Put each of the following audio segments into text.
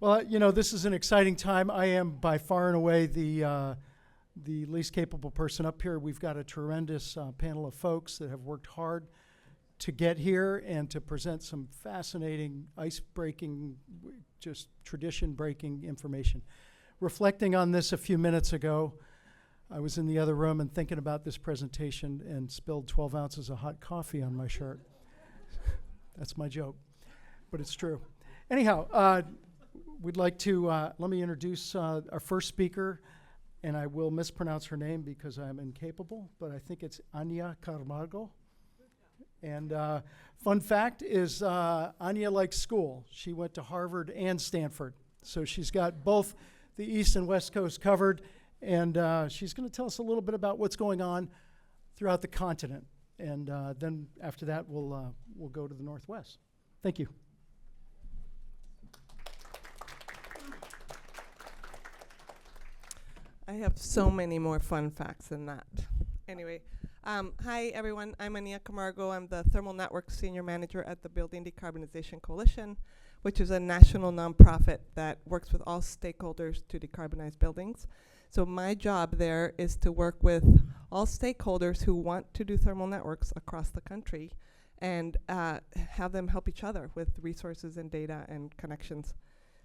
Well, this is an exciting time. I am by far and away the least capable person up here. We've got a tremendous panel of folks that have worked hard to get here and to present some fascinating, ice-breaking, just tradition-breaking information. Reflecting on this a few minutes ago, I was in the other room and thinking about this presentation and spilled 12 ounces of hot coffee on my shirt. That's my joke, but it's true. Anyhow, we'd like to, let me introduce our first speaker, and I will mispronounce her name because I'm incapable, but I think it's Ania Camargo. And fun fact is Ania likes school. She went to Harvard and Stanford. So she's got both the East and West Coast covered, and she's going to tell us a little bit about what's going on throughout the continent. And then after that, we'll go to the Northwest. Thank you. I have so many more fun facts than that. Anyway, hi everyone, I'm Ania Camargo. I'm the Thermal Networks Senior Manager at the Building Decarbonization Coalition, which is a national nonprofit that works with all stakeholders to decarbonize buildings. So my job there is to work with all stakeholders who want to do thermal networks across the country and have them help each other with resources and data and connections.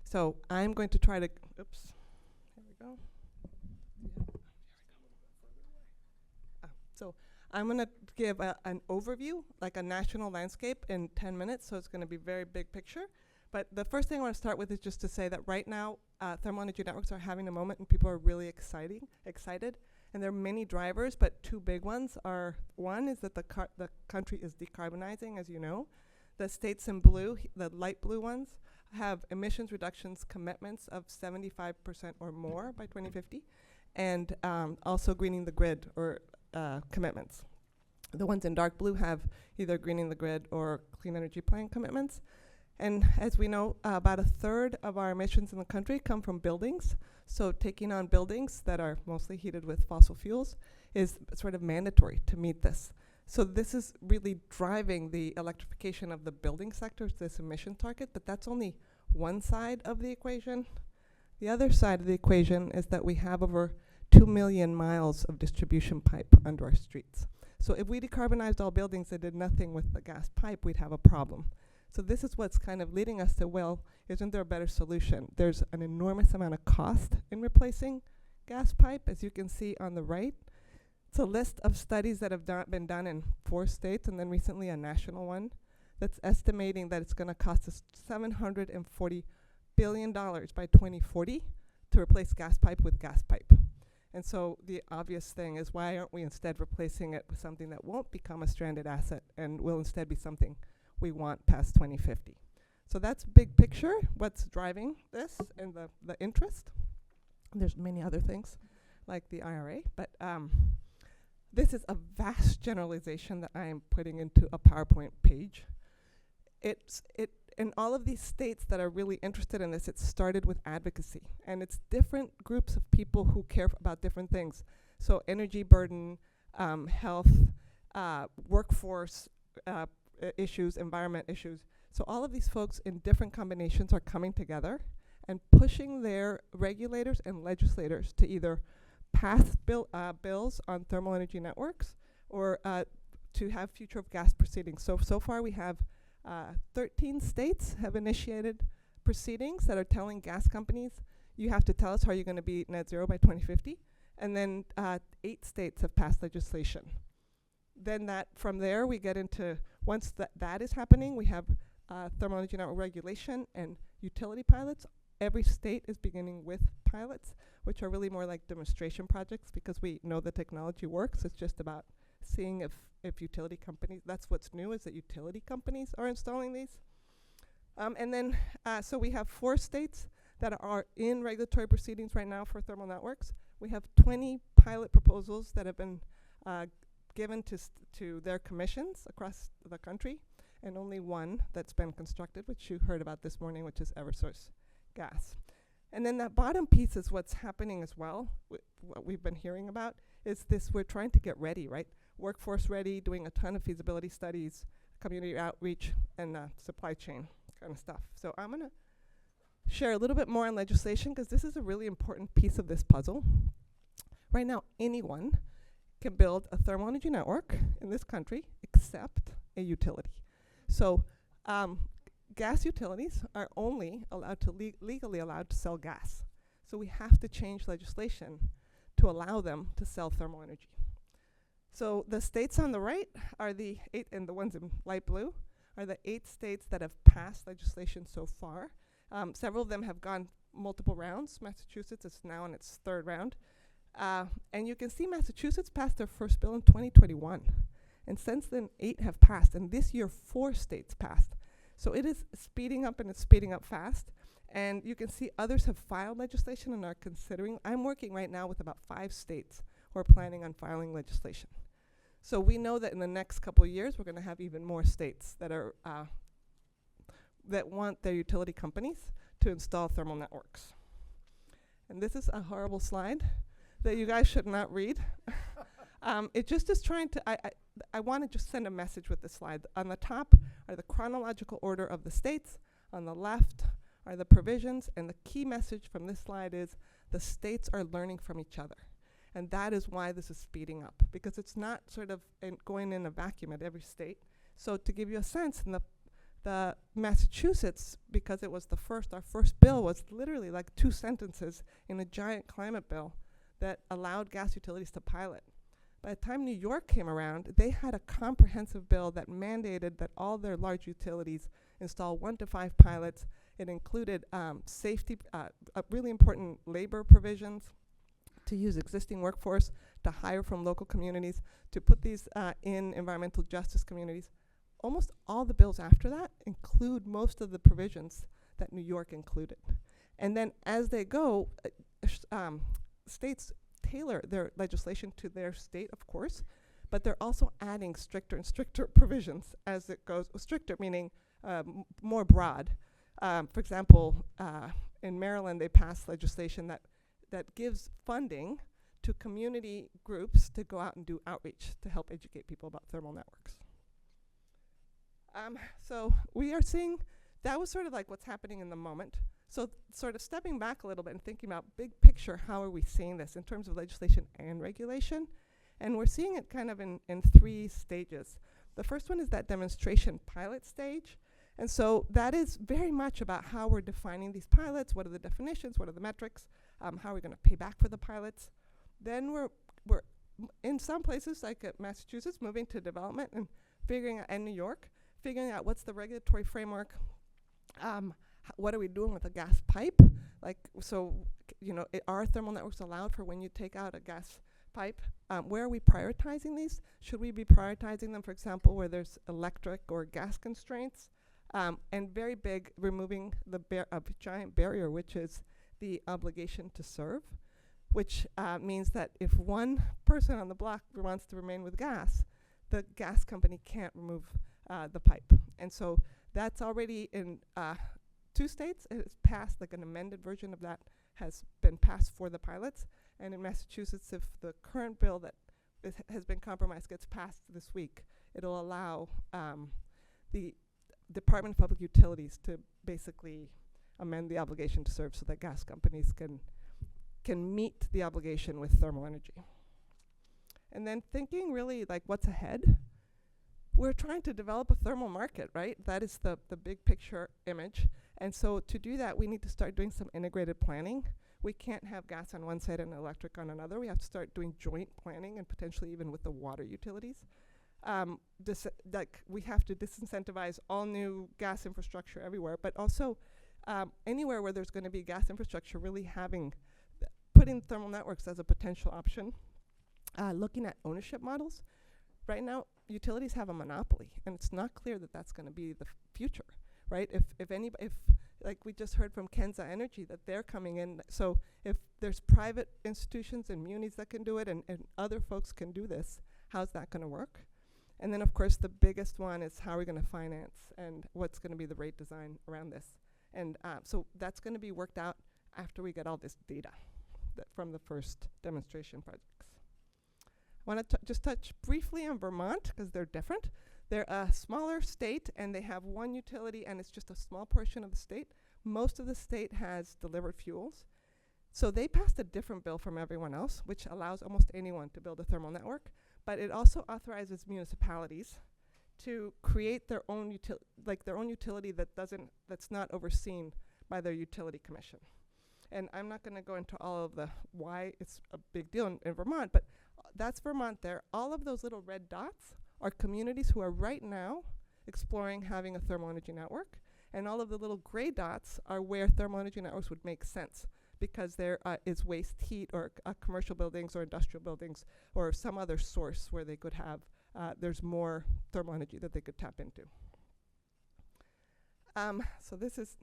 So I'm going to try to, oops, here we go. So I'm going to give an overview, like a national landscape in 10 minutes, so it's going to be very big picture. But the first thing I want to start with is just to say that right now, thermal energy networks are having a moment and people are really excited. And there are many drivers, but two big ones are, one is that the country is decarbonizing, as you know. The states in blue, the light blue ones, have emissions reductions commitments of 75% or more by 2050, and also greening the grid or commitments. The ones in dark blue have either greening the grid or clean energy plan commitments. And as we know, about a third of our emissions in the country come from buildings. So taking on buildings that are mostly heated with fossil fuels is sort of mandatory to meet this. So this is really driving the electrification of the building sector, this emission target, but that's only one side of the equation. The other side of the equation is that we have over 2 million miles of distribution pipe under our streets. So if we decarbonized all buildings and did nothing with the gas pipe, we'd have a problem. So this is what's kind of leading us to, well, isn't there a better solution? There's an enormous amount of cost in replacing gas pipe, as you can see on the right. It's a list of studies that have been done in 4 states, and then recently a national one, that's estimating that it's going to cost us $740 billion by 2040 to replace gas pipe with gas pipe. And so the obvious thing is, why aren't we instead replacing it with something that won't become a stranded asset and will instead be something we want past 2050? So that's big picture, what's driving this and the interest. There's many other things like the IRA, but this is a vast generalization that I am putting into a PowerPoint page. In all of these states that are really interested in this, it started with advocacy. And it's different groups of people who care about different things. So energy burden, health, workforce issues, environment issues. So all of these folks in different combinations are coming together and pushing their regulators and legislators to either pass bills on thermal energy networks or to have future of gas proceedings. So far we have 13 states have initiated proceedings that are telling gas companies, you have to tell us how you're going to be net zero by 2050. And then 8 states have passed legislation. Then from there we get into, once that is happening, we have thermal energy network regulation and utility pilots. Every state is beginning with pilots, which are really more like demonstration projects because we know the technology works. It's just about seeing if utility companies, that's what's new, is that utility companies are installing these. And then, so we have 4 states that are in regulatory proceedings right now for thermal networks. We have 20 pilot proposals that have been given to their commissions across the country, and only one that's been constructed, which you heard about this morning, which is Eversource Gas. And then that bottom piece is what's happening as well. What we've been hearing about is this, we're trying to get ready, right? Workforce ready, doing a ton of feasibility studies, community outreach, and supply chain kind of stuff. So I'm gonna share a little bit more on legislation, because this is a really important piece of this puzzle. Right now, anyone can build a thermal energy network in this country except a utility. So gas utilities are only allowed to legally allowed to sell gas. So we have to change legislation to allow them to sell thermal energy. So the states on the right are the 8, and the ones in light blue are the 8 states that have passed legislation so far. Several of them have gone multiple rounds. Massachusetts is now in its 3rd round. And you can see Massachusetts passed their first bill in 2021. And since then, 8 have passed. And this year, 4 states passed. So it is speeding up, and it's speeding up fast. And you can see others have filed legislation and are considering. I'm working right now with about 5 states who are planning on filing legislation. So we know that in the next couple of years, we're going to have even more states that are that want their utility companies to install thermal networks. And this is a horrible slide that you guys should not read. It just is trying to, I want to just send a message with this slide. On the top are the chronological order of the states. On the left are the provisions. And the key message from this slide is the states are learning from each other. And that is why this is speeding up, because it's not sort of going in a vacuum at every state. So to give you a sense, in the Massachusetts, because it was our first bill was literally like 2 sentences in a giant climate bill that allowed gas utilities to pilot. By the time New York came around, they had a comprehensive bill that mandated that all their large utilities install 1 to 5 pilots. It included safety, really important labor provisions, to use existing workforce, to hire from local communities, to put these in environmental justice communities. Almost all the bills after that include most of the provisions that New York included. And then as they go, states tailor their legislation to their state, of course, but they're also adding stricter and stricter provisions as it goes. Stricter meaning more broad. For example, in Maryland, they passed legislation that gives funding to community groups to go out and do outreach to help educate people about thermal networks. So we are seeing, that was sort of like what's happening in the moment. So sort of stepping back a little bit and thinking about big picture, how are we seeing this in terms of legislation and regulation? And we're seeing it kind of in 3 stages. The first one is that demonstration pilot stage. And so that is very much about how we're defining these pilots, what are the definitions, what are the metrics, how are we going to pay back for the pilots. Then we're in some places, like at Massachusetts, moving to development and figuring out, and New York, figuring out what's the regulatory framework, what are we doing with a gas pipe? Like, so, you know, are thermal networks allowed for when you take out a gas pipe? Where are we prioritizing these? Should we be prioritizing them, for example, where there's electric or gas constraints? And very big, removing the giant barrier, which is the obligation to serve, which means that if one person on the block wants to remain with gas, the gas company can't remove the pipe. And so that's already in 2 states. It's passed, like an amended version of that has been passed for the pilots. And in Massachusetts, if the current bill that has been compromised gets passed this week, it'll allow the Department of Public Utilities to basically amend the obligation to serve so that gas companies can meet the obligation with thermal energy. And then thinking really like what's ahead, we're trying to develop a thermal market, right? That is the big picture image. And so to do that, we need to start doing some integrated planning. We can't have gas on one side and electric on another. We have to start doing joint planning, and potentially even with the water utilities. Like we have to disincentivize all new gas infrastructure everywhere, but also anywhere where there's going to be gas infrastructure, really putting thermal networks as a potential option. Looking at ownership models. Right now, utilities have a monopoly, and it's not clear that that's going to be the future, right? If like we just heard from Kenza Energy that they're coming in, so if there's private institutions and munis that can do it, and other folks can do this, how's that going to work? And then, of course, the biggest one is how are we going to finance and what's going to be the rate design around this. And so that's going to be worked out after we get all this data from the first demonstration projects. I want to just touch briefly on Vermont, because they're different. They're a smaller state, and they have one utility, and it's just a small portion of the state. Most of the state has delivered fuels. So they passed a different bill from everyone else, which allows almost anyone to build a thermal network. But it also authorizes municipalities to create their own utility that's not overseen by their utility commission. And I'm not going to go into all of the why it's a big deal in Vermont, but that's Vermont there. All of those little red dots are communities who are right now exploring having a thermal energy network. And all of the little gray dots are where thermal energy networks would make sense, because there is waste heat or commercial buildings or industrial buildings or some other source where they could have, there's more thermal energy that they could tap into. So this is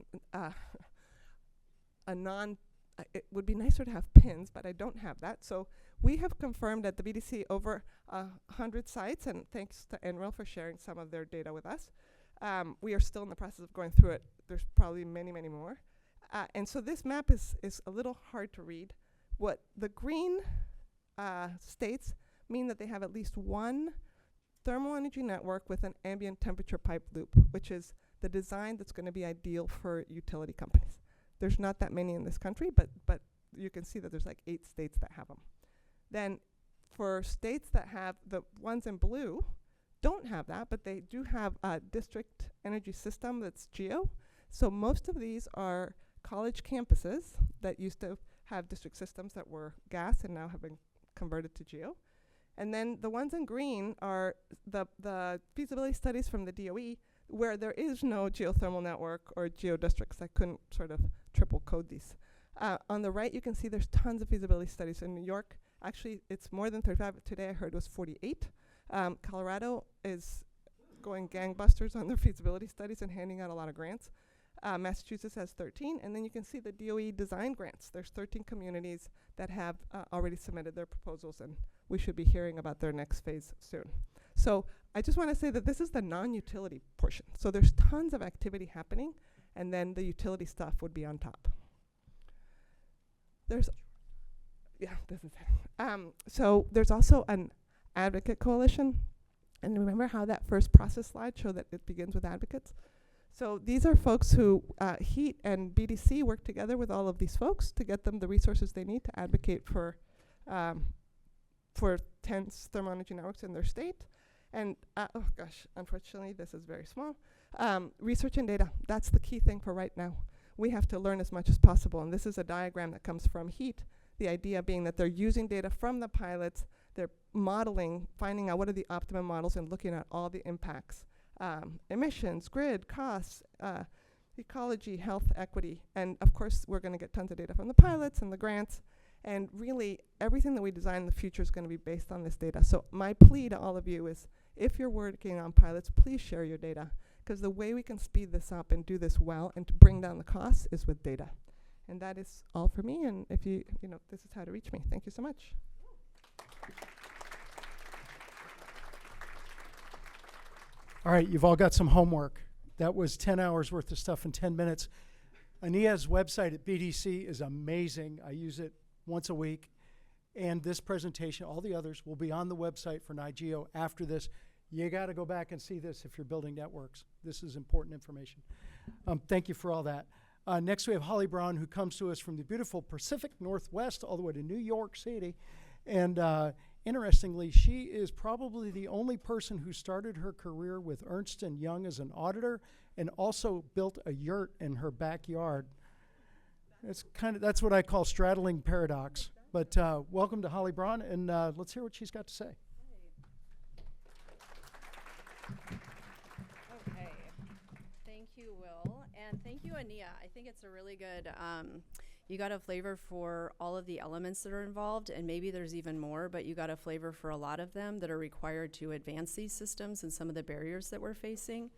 it would be nicer to have pins, but I don't have that. So we have confirmed at the BDC over 100 sites, and thanks to NREL for sharing some of their data with us. We are still in the process of going through it. There's probably many, many more. And so this map is a little hard to read. What the green states mean that they have at least one thermal energy network with an ambient temperature pipe loop, which is the design that's going to be ideal for utility companies. There's not that many in this country, but you can see that there's like 8 states that have them. Then for states that have the ones in blue, don't have that, but they do have a district energy system that's GEO. So most of these are college campuses that used to have district systems that were gas and now have been converted to GEO. And then the ones in green are the feasibility studies from the DOE, where there is no geothermal network or GEO districts. I couldn't sort of triple code these. On the right, you can see there's tons of feasibility studies. In New York, actually, it's more than 35. Today, I heard it was 48. Colorado is going gangbusters on their feasibility studies and handing out a lot of grants. Massachusetts has 13, and then you can see the DOE design grants. There's 13 communities that have already submitted their proposals, and we should be hearing about their next phase soon. So I just want to say that this is the non-utility portion. So there's tons of activity happening, and then the utility stuff would be on top. This is it. So there's also an advocate coalition, and remember how that first process slide showed that it begins with advocates? So these are folks who HEAT and BDC work together with all of these folks to get them the resources they need to advocate for tense thermal energy networks in their state. And oh gosh, unfortunately, this is very small. Research and data, that's the key thing for right now. We have to learn as much as possible, and this is a diagram that comes from HEAT. The idea being that they're using data from the pilots, they're modeling, finding out what are the optimum models and looking at all the impacts. Emissions, grid, costs, ecology, health, equity, and of course we're going to get tons of data from the pilots and the grants, and really everything that we design in the future is going to be based on this data. So my plea to all of you is, if you're working on pilots, please share your data, because the way we can speed this up and do this well and to bring down the costs is with data. And that is all for me, and if you know, this is how to reach me. Thank you so much. All right, you've all got some homework. That was 10 hours worth of stuff in 10 minutes. Ania's website at BDC is amazing. I use it once a week. And this presentation, all the others, will be on the website for NY-GEO after this. You got to go back and see this if you're building networks. This is important information. Thank you for all that. Next, we have Holly Braun, who comes to us from the beautiful Pacific Northwest all the way to New York City. And interestingly, she is probably the only person who started her career with Ernst & Young as an auditor and also built a yurt in her backyard. That's what I call straddling paradox. But welcome to Holly Braun, and let's hear what she's got to say. Okay. Thank you, Will. And thank you, Ania. I think it's a really good, you got a flavor for all of the elements that are involved, and maybe there's even more, but you got a flavor for a lot of them that are required to advance these systems and some of the barriers that we're facing.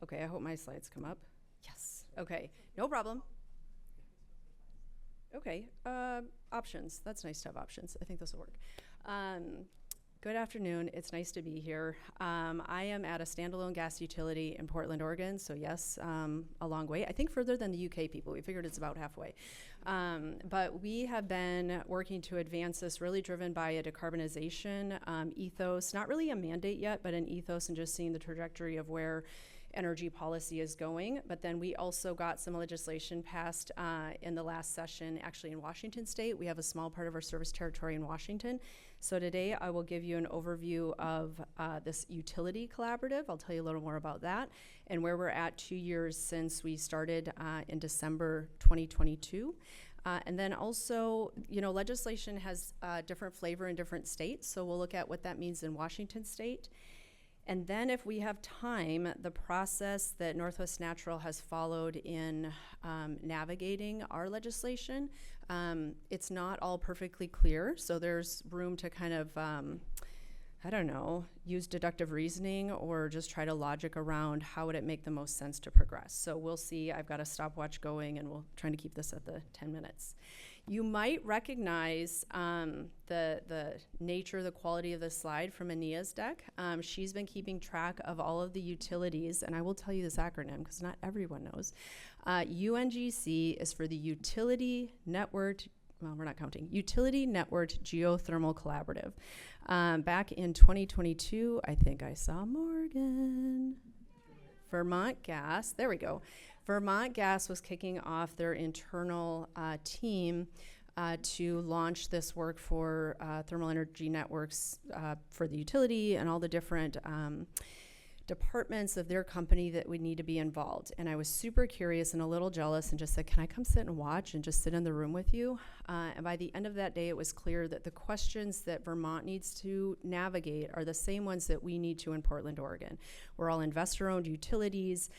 Okay, I hope my slides come up. Yes. Okay, no problem. Okay, options. That's nice to have options. I think this will work. Good afternoon. It's nice to be here. I am at a standalone gas utility in Portland, Oregon. So yes, a long way. I think further than the UK people. We figured it's about halfway. But we have been working to advance this, really driven by a decarbonization ethos. Not really a mandate yet, but an ethos, and just seeing the trajectory of where energy policy is going. But then we also got some legislation passed in the last session, actually in Washington State. We have a small part of our service territory in Washington. So today I will give you an overview of this utility collaborative. I'll tell you a little more about that and where we're at 2 years since we started in December 2022. And then also, you know, legislation has different flavor in different states, so we'll look at what that means in Washington State. And then if we have time, the process that Northwest Natural has followed in navigating our legislation, it's not all perfectly clear, so there's room to kind of, I don't know, use deductive reasoning or just try to logic around how would it make the most sense to progress. So we'll see. I've got a stopwatch going, and we'll try to keep this at the 10 minutes. You might recognize the nature, the quality of this slide from Ania's deck. She's been keeping track of all of the utilities, and I will tell you this acronym because not everyone knows. UNGC is for the Utility Networked, well, we're not counting, Utility Networked Geothermal Collaborative. Back in 2022, I think I saw Morgan. Vermont Gas, there we go. Vermont Gas was kicking off their internal team to launch this work for thermal energy networks for the utility and all the different departments of their company that would need to be involved. And I was super curious and a little jealous and just said, can I come sit and watch and just sit in the room with you? And by the end of that day, it was clear that the questions that Vermont needs to navigate are the same ones that we need to in Portland, Oregon. We're all investor-owned utilities.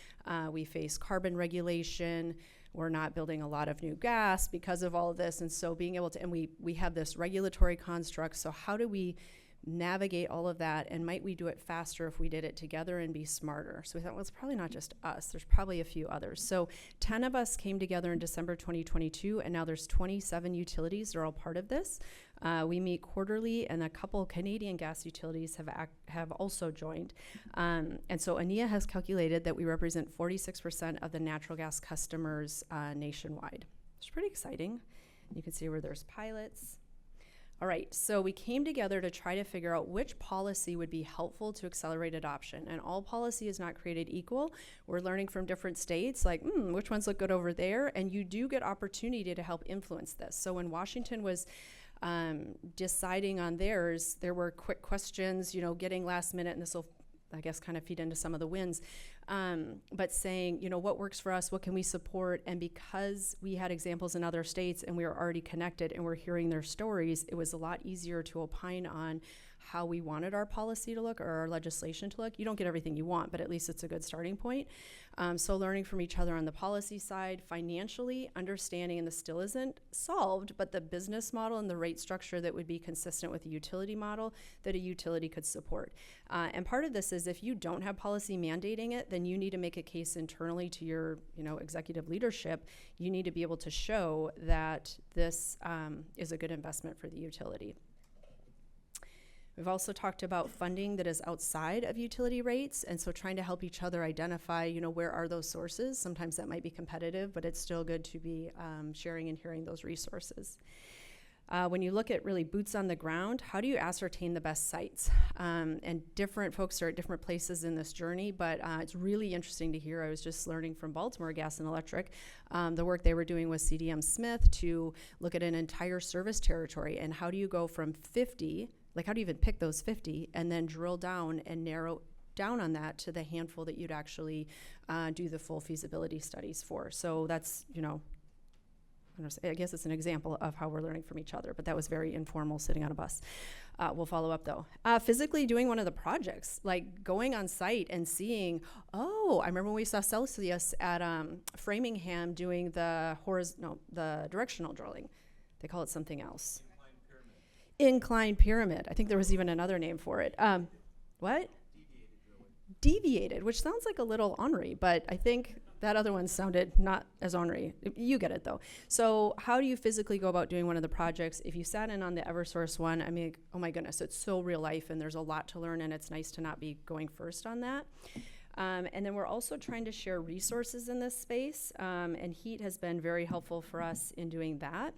We face carbon regulation. We're not building a lot of new gas because of all of this. And so being able to, and we have this regulatory construct. So how do we navigate all of that, and might we do it faster if we did it together and be smarter? So we thought, well, it's probably not just us. There's probably a few others. So 10 of us came together in December 2022, and now there's 27 utilities that are all part of this. We meet quarterly, and a couple Canadian gas utilities have also joined. And so Ania has calculated that we represent 46% of the natural gas customers nationwide. It's pretty exciting. You can see where there's pilots. All right, so we came together to try to figure out which policy would be helpful to accelerate adoption. And all policy is not created equal. We're learning from different states, like, which ones look good over there? And you do get opportunity to help influence this. So when Washington was deciding on theirs, there were quick questions, you know, getting last minute, and this will, I guess, kind of feed into some of the wins. But saying, you know, what works for us, what can we support? And because we had examples in other states and we were already connected and we're hearing their stories, it was a lot easier to opine on how we wanted our policy to look or our legislation to look. You don't get everything you want, but at least it's a good starting point. So learning from each other on the policy side, financially understanding, and this still isn't solved, but the business model and the rate structure that would be consistent with a utility model that a utility could support. And part of this is if you don't have policy mandating it, then you need to make a case internally to your, you know, executive leadership. You need to be able to show that this is a good investment for the utility. We've also talked about funding that is outside of utility rates, and so trying to help each other identify, you know, where are those sources. Sometimes that might be competitive, but it's still good to be sharing and hearing those resources. When you look at really boots on the ground, how do you ascertain the best sites? And different folks are at different places in this journey, but it's really interesting to hear. I was just learning from Baltimore Gas and Electric, the work they were doing with CDM Smith to look at an entire service territory, and how do you go from 50, like how do you even pick those 50 and then drill down and narrow down on that to the handful that you'd actually do the full feasibility studies for. So that's, you know, I guess it's an example of how we're learning from each other, but that was very informal sitting on a bus. We'll follow up though. Physically doing one of the projects, like going on site and seeing, oh, I remember when we saw Celsius at Framingham doing the directional drilling. They call it something else. Inclined pyramid. I think there was even another name for it. What? Deviated, which sounds like a little ornery, but I think that other one sounded not as ornery. You get it though. So how do you physically go about doing one of the projects? If you sat in on the Eversource one, I mean, oh my goodness, it's so real life and there's a lot to learn, and it's nice to not be going first on that. And then we're also trying to share resources in this space, and HEAT has been very helpful for us in doing that.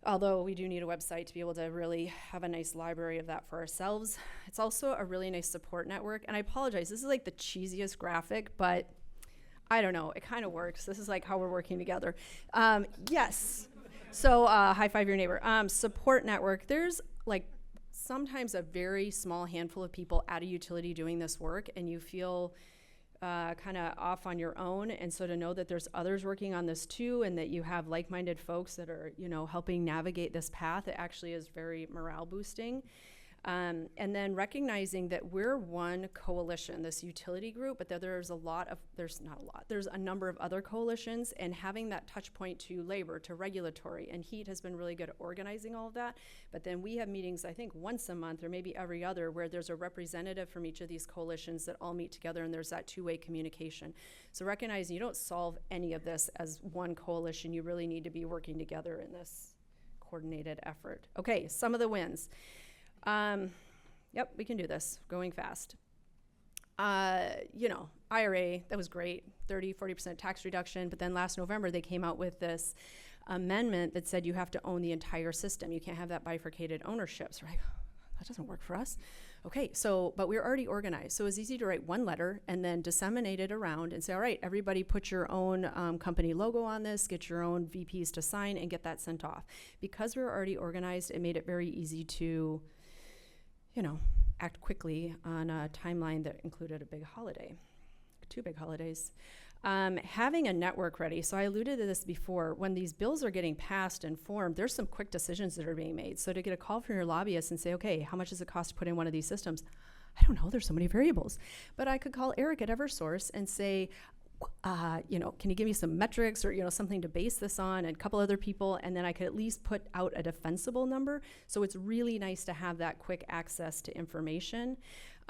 Although we do need a website to be able to really have a nice library of that for ourselves. It's also a really nice support network. And I apologize, this is like the cheesiest graphic, but I don't know, it kind of works. This is like how we're working together. Yes. So high five your neighbor. Support network, there's like sometimes a very small handful of people at a utility doing this work, and you feel kind of off on your own. And so to know that there's others working on this too, and that you have like-minded folks that are, you know, helping navigate this path, it actually is very morale boosting. And then recognizing that we're one coalition, this utility group, but that there's a number of other coalitions, and having that touch point to labor, to regulatory, and heat has been really good at organizing all of that. But then we have meetings, I think once a month or maybe every other, where there's a representative from each of these coalitions that all meet together, and there's that two-way communication. So recognizing you don't solve any of this as one coalition, you really need to be working together in this coordinated effort. Okay, some of the wins. Yep, we can do this, going fast. You know, IRA, that was great, 30-40% tax reduction, but then last November they came out with this amendment that said you have to own the entire system. You can't have that bifurcated ownership. So we're like, that doesn't work for us. Okay, so, but we're already organized. So it was easy to write one letter and then disseminate it around and say, all right, everybody put your own company logo on this, get your own VPs to sign, and get that sent off. Because we were already organized, it made it very easy to, you know, act quickly on a timeline that included a big holiday, 2 big holidays. Having a network ready. So I alluded to this before. When these bills are getting passed and formed, there's some quick decisions that are being made. So to get a call from your lobbyist and say, okay, how much does it cost to put in one of these systems? I don't know, there's so many variables. But I could call Eric at Eversource and say, you know, can you give me some metrics or, you know, something to base this on, and a couple other people, and then I could at least put out a defensible number. So it's really nice to have that quick access to information.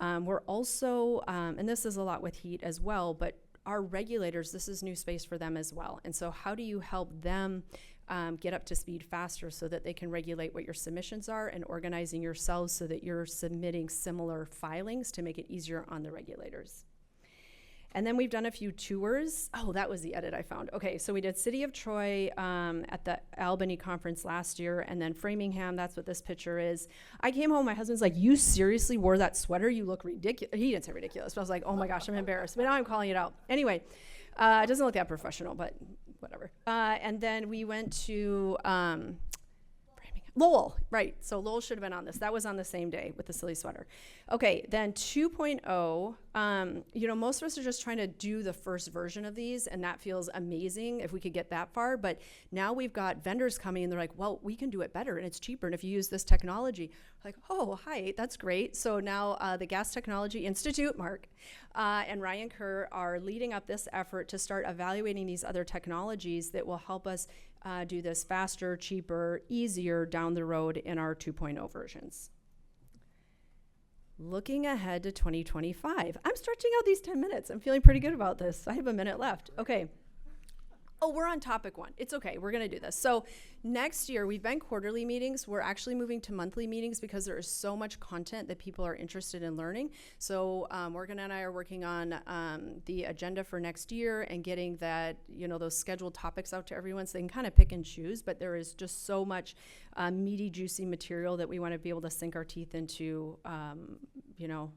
We're also, and this is a lot with heat as well, but our regulators, this is new space for them as well. And so how do you help them get up to speed faster so that they can regulate what your submissions are, and organizing yourselves so that you're submitting similar filings to make it easier on the regulators? And then we've done a few tours. Oh, that was the edit I found. Okay, so we did City of Troy at the Albany conference last year, and then Framingham, that's what this picture is. I came home, my husband's like, you seriously wore that sweater? You look ridiculous. He didn't say ridiculous, but I was like, oh my gosh, I'm embarrassed. But now I'm calling it out. Anyway, it doesn't look that professional, but whatever. And then we went to Lowell, right. So Lowell should have been on this. That was on the same day with the silly sweater. Okay, then 2.0, you know, most of us are just trying to do the first version of these, and that feels amazing if we could get that far. But now we've got vendors coming, and they're like, well, we can do it better, and it's cheaper, and if you use this technology. Like, oh, hi, that's great. So now the Gas Technology Institute, Mark, and Ryan Kerr are leading up this effort to start evaluating these other technologies that will help us do this faster, cheaper, easier down the road in our 2.0 versions. Looking ahead to 2025. I'm stretching out these 10 minutes. I'm feeling pretty good about this. I have a minute left. Okay. Oh, we're on topic 1. It's okay. We're going to do this. So next year, we've been quarterly meetings. We're actually moving to monthly meetings because there is so much content that people are interested in learning. So Morgan and I are working on the agenda for next year and getting that, you know, those scheduled topics out to everyone so they can kind of pick and choose. But there is just so much meaty, juicy material that we want to be able to sink our teeth into, you know,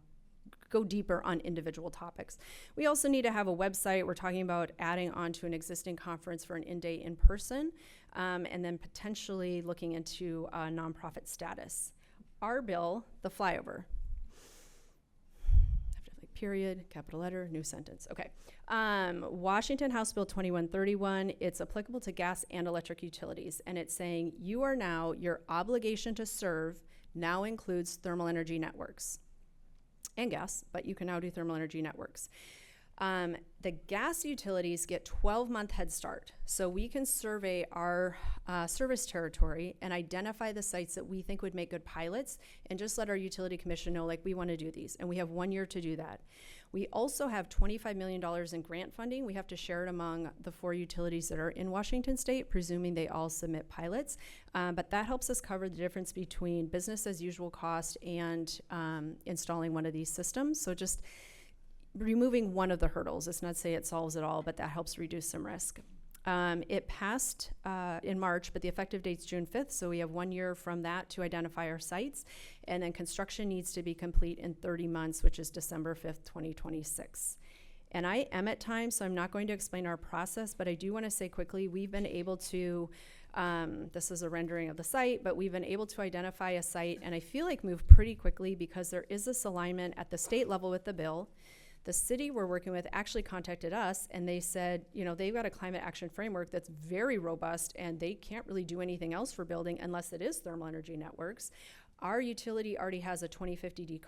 go deeper on individual topics. We also need to have a website. We're talking about adding on to an existing conference for an in-day in-person, and then potentially looking into nonprofit status. Our bill, the flyover. Period, capital letter, new sentence. Okay. Washington House Bill 2131, it's applicable to gas and electric utilities, and it's saying your obligation to serve now includes thermal energy networks and gas, but you can now do thermal energy networks. The gas utilities get 12-month head start. So we can survey our service territory and identify the sites that we think would make good pilots and just let our utility commission know, like, we want to do these. And we have 1 year to do that. We also have $25 million in grant funding. We have to share it among the 4 utilities that are in Washington state, presuming they all submit pilots. But that helps us cover the difference between business as usual cost and installing one of these systems. So just removing one of the hurdles. It's not to say it solves it all, but that helps reduce some risk. It passed in March, but the effective date's June 5th, so we have 1 year from that to identify our sites. And then construction needs to be complete in 30 months, which is December 5th, 2026. And I am at time, so I'm not going to explain our process, but I do want to say quickly, we've been able to, this is a rendering of the site, but we've been able to identify a site, and I feel like move pretty quickly because there is this alignment at the state level with the bill. The city we're working with actually contacted us, and they said, you know, they've got a climate action framework that's very robust, and they can't really do anything else for building unless it is thermal energy networks. Our utility already has a 2050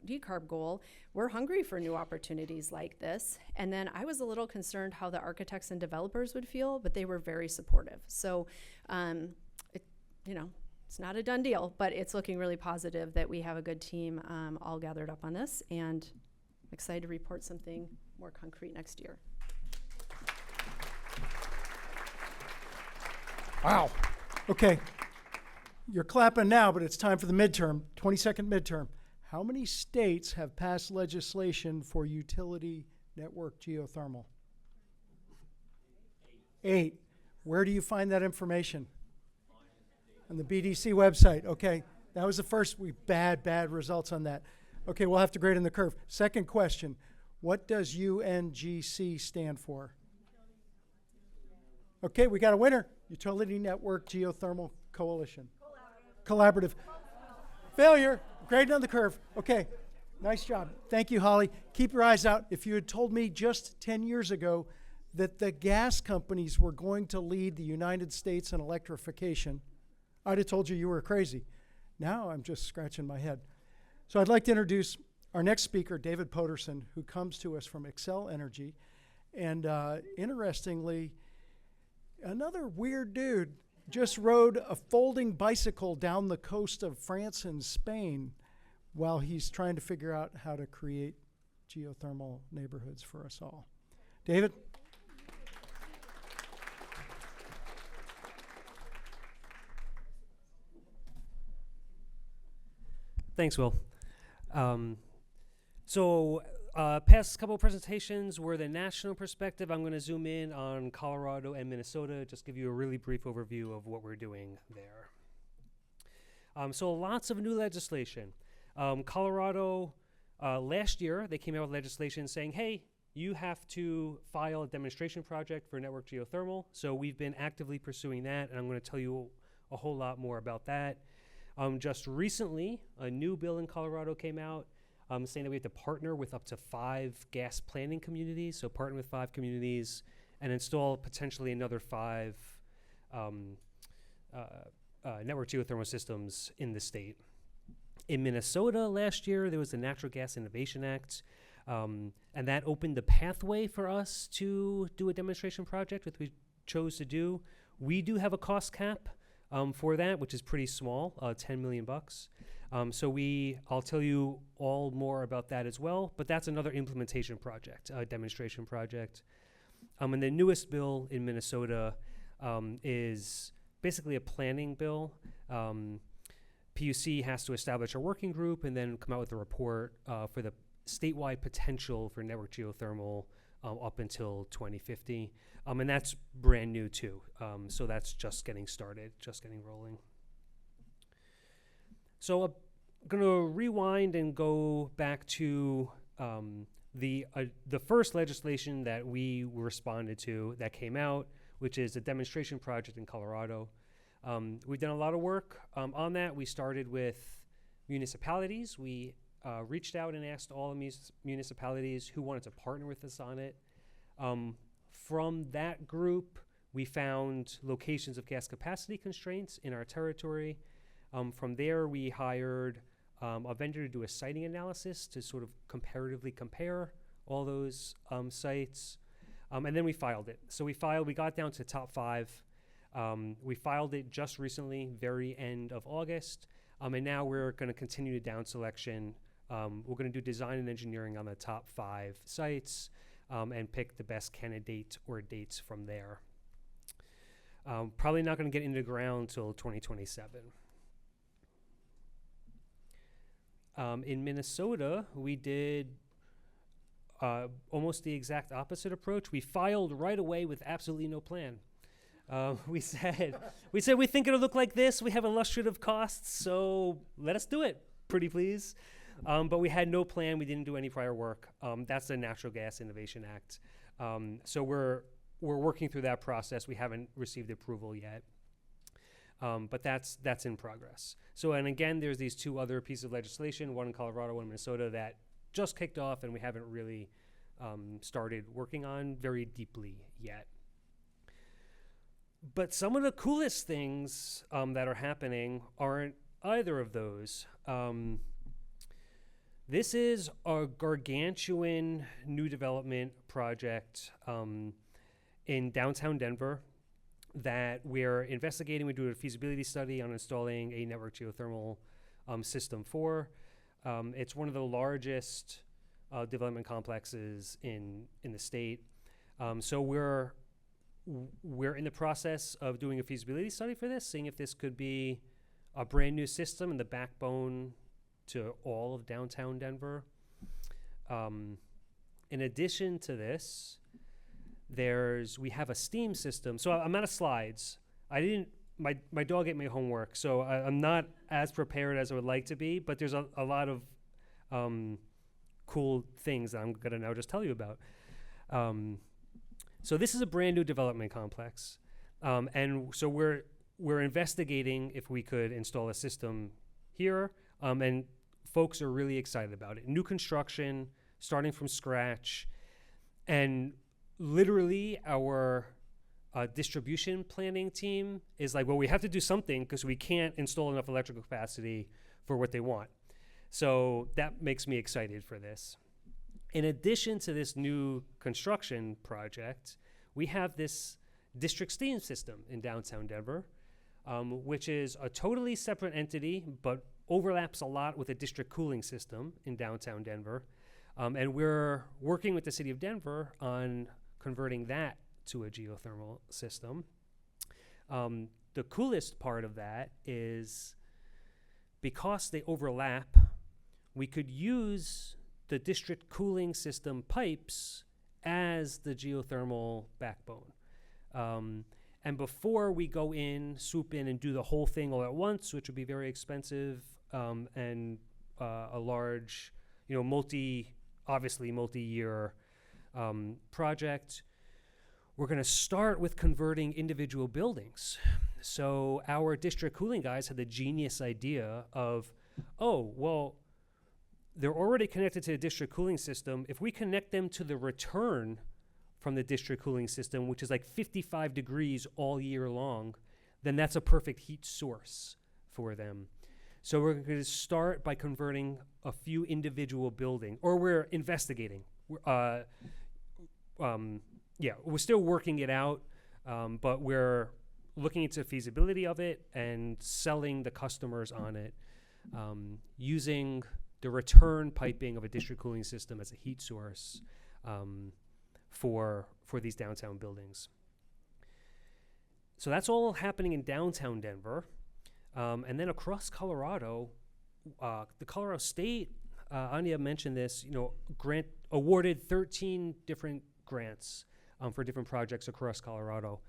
decarb goal. We're hungry for new opportunities like this. And then I was a little concerned how the architects and developers would feel, but they were very supportive. So, you know, it's not a done deal, but it's looking really positive that we have a good team all gathered up on this, and I'm excited to report something more concrete next year. Wow. Okay. You're clapping now, but it's time for the midterm, 22nd midterm. How many states have passed legislation for utility network geothermal? 8. Where do you find that information? On the BDC website. Okay. That was the first. Bad results on that. Okay, we'll have to grade in the curve. Second question. What does UNGC stand for? Okay, we got a winner. Utility Network Geothermal Coalition. Collaborative. Failure. Grading on the curve. Okay. Nice job. Thank you, Holly. Keep your eyes out. If you had told me just 10 years ago that the gas companies were going to lead the United States in electrification, I'd have told you were crazy. Now I'm just scratching my head. So I'd like to introduce our next speaker, David Podorson, who comes to us from Xcel Energy. And interestingly, another weird dude just rode a folding bicycle down the coast of France and Spain while he's trying to figure out how to create geothermal neighborhoods for us all. David? Thanks, Will. Past couple of presentations were the national perspective. I'm going to zoom in on Colorado and Minnesota, just give you a really brief overview of what we're doing there. So lots of new legislation. Colorado, last year, they came out with legislation saying, hey, you have to file a demonstration project for network geothermal. So we've been actively pursuing that, and I'm going to tell you a whole lot more about that. Just recently, a new bill in Colorado came out saying that we have to partner with up to 5 gas planning communities, so partner with 5 communities and install potentially another 5 network geothermal systems in the state. In Minnesota last year, there was the Natural Gas Innovation Act, and that opened the pathway for us to do a demonstration project, which we chose to do. We do have a cost cap for that, which is pretty small, $10 million. So I'll tell you all more about that as well, but that's another implementation project, a demonstration project. And the newest bill in Minnesota is basically a planning bill. PUC has to establish a working group and then come out with a report for the statewide potential for network geothermal up until 2050. And that's brand new too. So that's just getting started, just getting rolling. So I'm going to rewind and go back to the first legislation that we responded to that came out, which is a demonstration project in Colorado. We've done a lot of work on that. We started with municipalities. We reached out and asked all the municipalities who wanted to partner with us on it. From that group, we found locations of gas capacity constraints in our territory. From there, we hired a vendor to do a siting analysis to sort of comparatively compare all those sites. And then we filed it. So we got down to top 5. We filed it just recently, very end of August. And now we're going to continue to down selection. We're going to do design and engineering on the top 5 sites and pick the best candidate or dates from there. Probably not going to get into the ground until 2027. In Minnesota, we did almost the exact opposite approach. We filed right away with absolutely no plan. We said we think it'll look like this. We have illustrative costs, so let us do it, pretty please. But we had no plan. We didn't do any prior work. That's the Natural Gas Innovation Act. So we're working through that process. We haven't received approval yet. But that's in progress. So, and again, there's these two other pieces of legislation, one in Colorado, one in Minnesota, that just kicked off and we haven't really started working on very deeply yet. But some of the coolest things that are happening aren't either of those. This is a gargantuan new development project in downtown Denver that we're investigating. We do a feasibility study on installing a network geothermal system for. It's one of the largest development complexes in the state. So we're in the process of doing a feasibility study for this, seeing if this could be a brand new system and the backbone to all of downtown Denver. In addition to this, we have a steam system. So I'm out of slides. My dog ate my homework, so I'm not as prepared as I would like to be, but there's a lot of cool things that I'm gonna now just tell you about. So this is a brand new development complex. And so we're investigating if we could install a system here, and folks are really excited about it. New construction, starting from scratch, and literally our distribution planning team is like, well, we have to do something because we can't install enough electrical capacity for what they want. So that makes me excited for this. In addition to this new construction project, we have this district steam system in downtown Denver, which is a totally separate entity, but overlaps a lot with a district cooling system in downtown Denver. And we're working with the city of Denver on converting that to a geothermal system. The coolest part of that is because they overlap, we could use the district cooling system pipes as the geothermal backbone. And before we go in, swoop in and do the whole thing all at once, which would be very expensive and a large, obviously multi-year project, we're going to start with converting individual buildings. So our district cooling guys had the genius idea of, oh, well, they're already connected to the district cooling system. If we connect them to the return from the district cooling system, which is like 55 degrees all year long, then that's a perfect heat source for them. So we're going to start by converting a few individual buildings, or we're investigating. We're still working it out, but we're looking into feasibility of it and selling the customers on it, using the return piping of a district cooling system as a heat source for these downtown buildings. So that's all happening in downtown Denver. And then across Colorado, the Colorado State, Ania mentioned this, awarded 13 different grants for different projects across Colorado,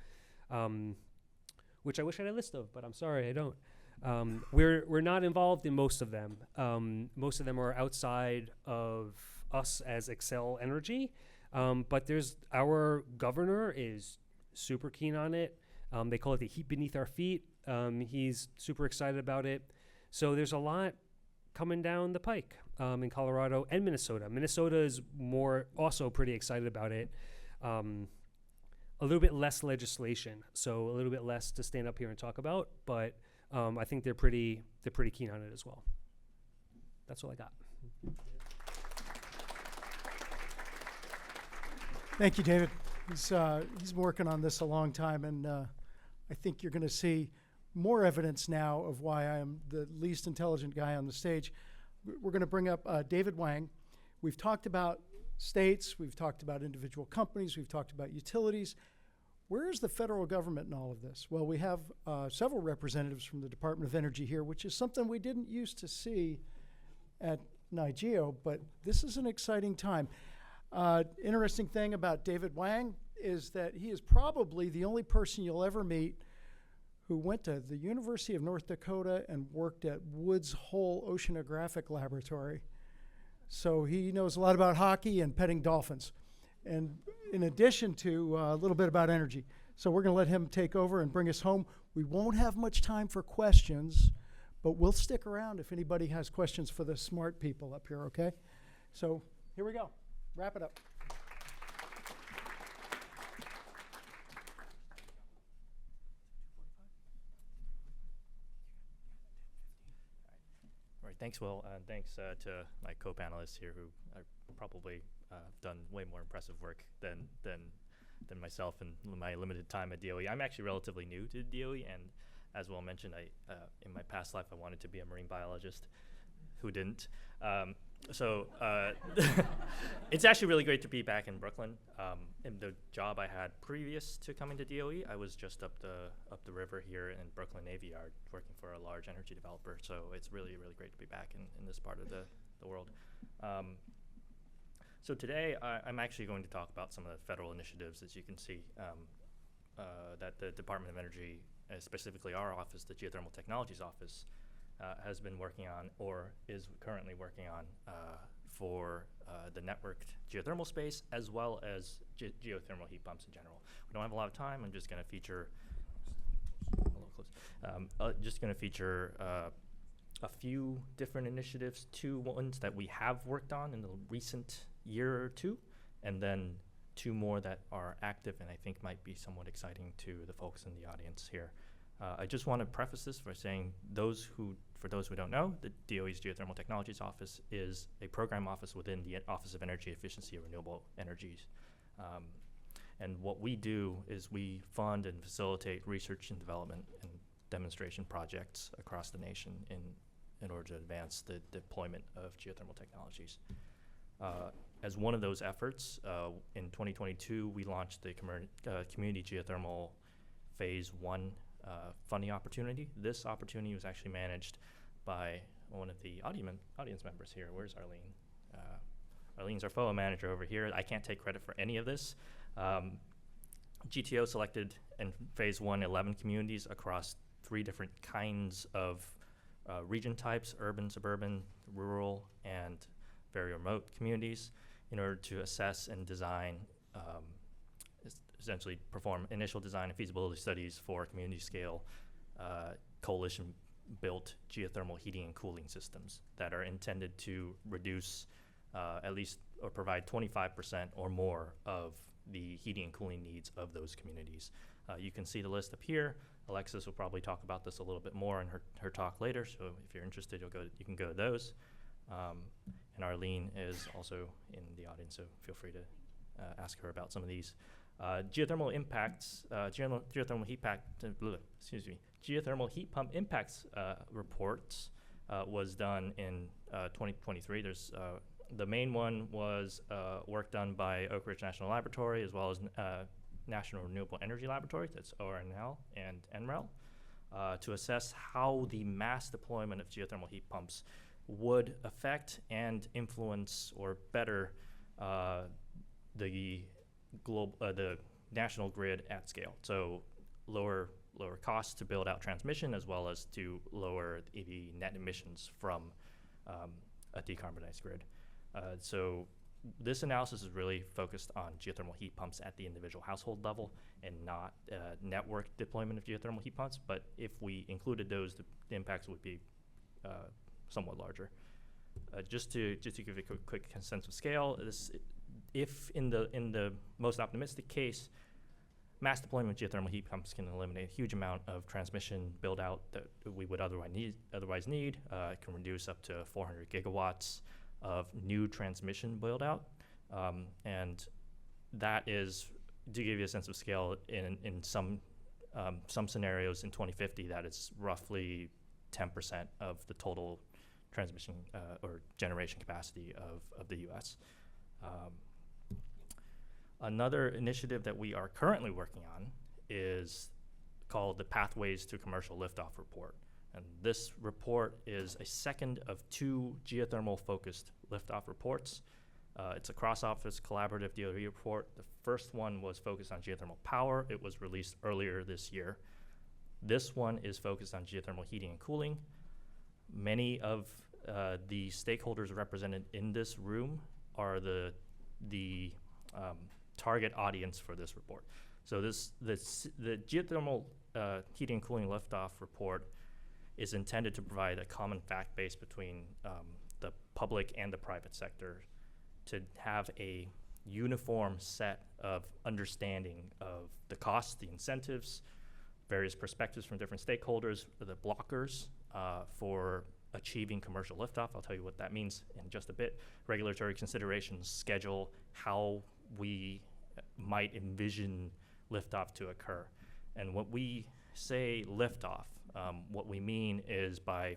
which I wish I had a list of, but I'm sorry, I don't. We're not involved in most of them. Most of them are outside of us as Xcel Energy, but our governor is super keen on it. They call it the heat beneath our feet. He's super excited about it. So there's a lot coming down the pike in Colorado and Minnesota. Minnesota is also pretty excited about it. A little bit less legislation, so a little bit less to stand up here and talk about, but I think they're pretty keen on it as well. That's all I got. Thank you, David. He's been working on this a long time, and I think you're going to see more evidence now of why I am the least intelligent guy on the stage. We're going to bring up David Wang. We've talked about states, we've talked about individual companies, we've talked about utilities. Where is the federal government in all of this? Well, we have several representatives from the Department of Energy here, which is something we didn't used to see at NY-GEO, but this is an exciting time. Interesting thing about David Wang is that he is probably the only person you'll ever meet who went to the University of North Dakota and worked at Woods Hole Oceanographic Laboratory. So he knows a lot about hockey and petting dolphins, and in addition to a little bit about energy. So we're going to let him take over and bring us home. We won't have much time for questions, but we'll stick around if anybody has questions for the smart people up here, okay? So here we go. Wrap it up. All right, thanks, Will, and thanks to my co-panelists here who are probably done way more impressive work than myself in my limited time at DOE. I'm actually relatively new to DOE, and as Will mentioned, in my past life I wanted to be a marine biologist. Who didn't? So it's actually really great to be back in Brooklyn. In the job I had previous to coming to DOE, I was just up the river here in Brooklyn Navy Yard working for a large energy developer. So it's really, really great to be back in this part of the world. So today I'm actually going to talk about some of the federal initiatives, as you can see, that the Department of Energy, specifically our office, the Geothermal Technologies Office, has been working on or is currently working on for the networked geothermal space, as well as geothermal heat pumps in general. We don't have a lot of time. I'm just going to feature a few different initiatives, two ones that we have worked on in the recent year or two, and then two more that are active and I think might be somewhat exciting to the folks in the audience here. I just want to preface this by saying for those who don't know, the DOE's Geothermal Technologies Office is a program office within the Office of Energy Efficiency and Renewable Energies. And what we do is we fund and facilitate research and development and demonstration projects across the nation in order to advance the deployment of geothermal technologies. As one of those efforts, in 2022, we launched the Community Geothermal Phase 1 funding opportunity. This opportunity was actually managed by one of the audience members here. Where's Arlene? Arlene's our FOA manager over here. I can't take credit for any of this. GTO selected in Phase 1 11 communities across 3 different kinds of region types: urban, suburban, rural, and very remote communities, in order to assess and design, essentially perform initial design and feasibility studies for community scale coalition-built geothermal heating and cooling systems that are intended to reduce at least or provide 25% or more of the heating and cooling needs of those communities. You can see the list up here. Alexis will probably talk about this a little bit more in her talk later, so if you're interested, you can go to those. And Arlene is also in the audience, so feel free to ask her about some of these. Geothermal heat pump impacts reports was done in 2023. There's the main one was work done by Oak Ridge National Laboratory, as well as National Renewable Energy Laboratory, that's ORNL and NREL, to assess how the mass deployment of geothermal heat pumps would affect and influence or better the national grid at scale. So lower costs to build out transmission, as well as to lower the net emissions from a decarbonized grid. So this analysis is really focused on geothermal heat pumps at the individual household level and not network deployment of geothermal heat pumps. But if we included those, the impacts would be somewhat larger. Just to give you a quick sense of scale, if in the most optimistic case, mass deployment of geothermal heat pumps can eliminate a huge amount of transmission build out that we would otherwise need. It can reduce up to 400 gigawatts of new transmission build out, and that is, to give you a sense of scale, in some scenarios in 2050, that is roughly 10% of the total transmission or generation capacity of the U.S. Another initiative that we are currently working on is called the Pathways to Commercial Liftoff Report. And this report is a second of 2 geothermal-focused liftoff reports It's a cross-office collaborative DOE report. The first one was focused on geothermal power. It was released earlier this year. This one is focused on geothermal heating and cooling. Many of the stakeholders represented in this room are the target audience for this report. So the geothermal heating and cooling liftoff report is intended to provide a common fact base between the public and the private sector to have a uniform set of understanding of the costs, the incentives, various perspectives from different stakeholders, the blockers for achieving commercial liftoff. I'll tell you what that means in just a bit. Regulatory considerations, schedule, how we might envision liftoff to occur. And when we say liftoff, what we mean is by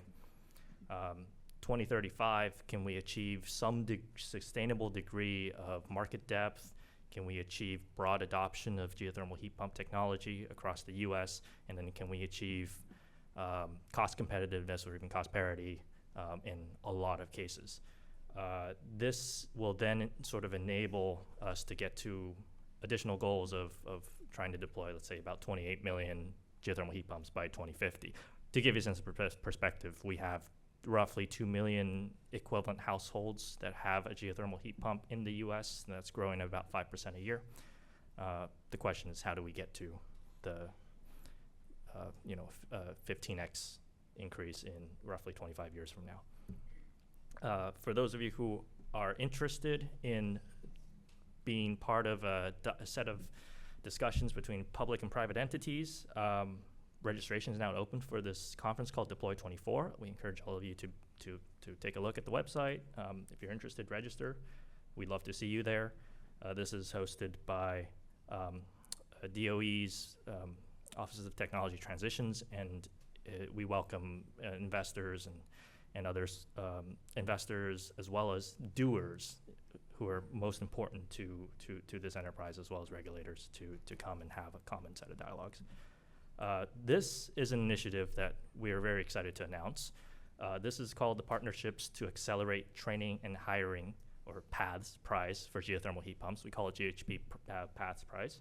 2035, can we achieve some sustainable degree of market depth? Can we achieve broad adoption of geothermal heat pump technology across the US? And then can we achieve cost competitiveness or even cost parity in a lot of cases? This will then sort of enable us to get to additional goals of trying to deploy, let's say, about 28 million geothermal heat pumps by 2050. To give you a sense of perspective, we have roughly 2 million equivalent households that have a geothermal heat pump in the US, and that's growing at about 5% a year. The question is, how do we get to the 15x increase in roughly 25 years from now? For those of you who are interested in being part of a set of discussions between public and private entities, registration is now open for this conference called Deploy 24. We encourage all of you to take a look at the website. If you're interested, register. We'd love to see you there. This is hosted by DOE's Offices of Technology Transitions, and we welcome investors and others, investors as well as doers who are most important to this enterprise, as well as regulators, to come and have a common set of dialogues. This is an initiative that we are very excited to announce. This is called the Partnerships to Accelerate Training and Hiring, or PATHS Prize for Geothermal Heat Pumps. We call it GHP PATHS Prize.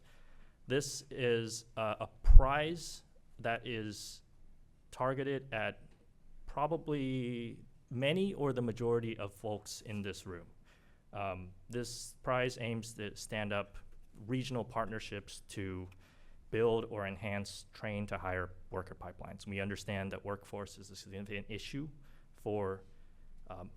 This is a prize that is targeted at probably many or the majority of folks in this room. This prize aims to stand up regional partnerships to build or enhance train to hire worker pipelines. We understand that workforce is a significant issue for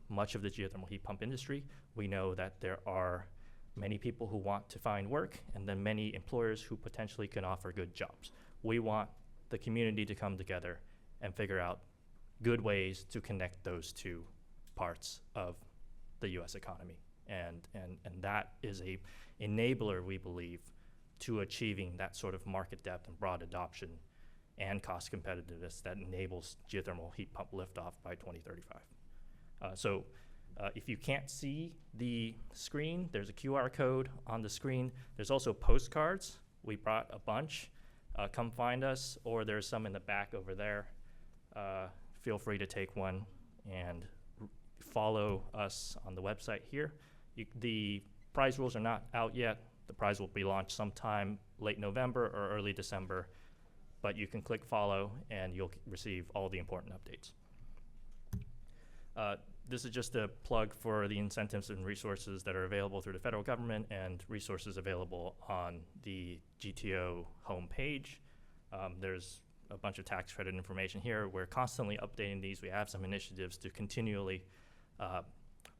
much of the geothermal heat pump industry. We know that there are many people who want to find work, and then many employers who potentially can offer good jobs. We want the community to come together and figure out good ways to connect those two parts of the US economy. And that is a enabler, we believe, to achieving that sort of market depth and broad adoption and cost competitiveness that enables geothermal heat pump liftoff by 2035. If you can't see the screen, there's a QR code on the screen. There's also postcards. We brought a bunch. Come find us, or there's some in the back over there. Feel free to take one and follow us on the website here. The prize rules are not out yet. The prize will be launched sometime late November or early December, but you can click follow and you'll receive all the important updates. This is just a plug for the incentives and resources that are available through the federal government and resources available on the GTO homepage. There's a bunch of tax credit information here. We're constantly updating these. We have some initiatives to continually